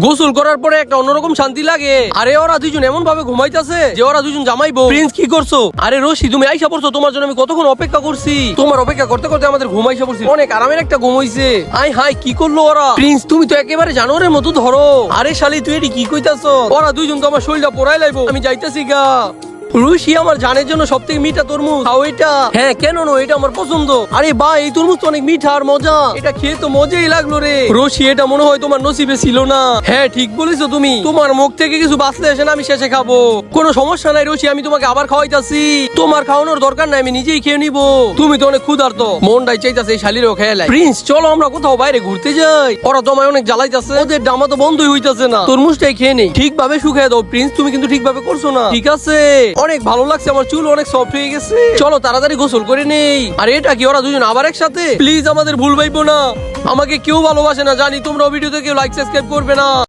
গোসল করার পরে একটা অন্যরকম শান্তি লাগে। আরে ওরা দুইজন এমন ভাবে ঘুমাইতেছে যে ওরা দুইজন জামাইবো। প্রিন্স কি করছো? আরে রশি তুমি আইসা পড়ছো, তোমার জন্য আমি কতক্ষণ অপেক্ষা করছি। তোমার অপেক্ষা করতে করতে আমাদের ঘুমাইসা পড়ছি, অনেক আরামের একটা ঘুম হইছে। আই হাই কি করলো ওরা? প্রিন্স তুমি তো একেবারে জানোয়ারের মতো ধরো। আরে শালি তুই এটি কি কইতাছো? ওরা দুইজন তো আমার শরীরটা পোড়াই লাইবো, আমি যাইতেছি গা। রুশি আমার জানের জন্য সব থেকে মিঠা তরমুজ খাও এটা। হ্যাঁ কেন না, এটা আমার পছন্দ। আরে বা এই তরমুজ তো অনেক মিঠা আর মজা, এটা খেয়ে তো মজাই লাগলো রে। রুশি এটা মনে হয় তোমার নসিবে ছিল না। হ্যাঁ ঠিক বলেছো তুমি, তোমার মুখ থেকে কিছু বাঁচলে আসে না, আমি শেষে খাবো। কোনো সমস্যা নাই রুশি, আমি তোমাকে আবার খাওয়াইতাছি। তোমার খাওয়ানোর দরকার নাই, আমি নিজেই খেয়ে নিবো। তুমি তো অনেক ক্ষুধার্ত, মনটাই চাইতাছে এই শালিরও খেয়ে লাই। প্রিন্স চলো আমরা কোথাও বাইরে ঘুরতে যাই, ওরা তোমায় অনেক জ্বালাইতাছে, ওদের ডামা তো বন্ধই হইতাছে না। তরমুজটাই খেয়ে নেই, ঠিকভাবে শুকিয়ে দাও প্রিন্স, তুমি কিন্তু ঠিকভাবে করছো না। ঠিক আছে অনেক ভালো লাগছে, আমার চুল অনেক সফট হয়ে গেছে। চলো তাড়াতাড়ি গোসল করে নেই। আর এটা কি ওরা দুজন আবার একসাথে? প্লিজ আমাদের ভুল ভাইবো না, আমাকে কেউ ভালোবাসে না জানি, তোমরা ভিডিওতে কেউ লাইক সাবস্ক্রাইব করবে না।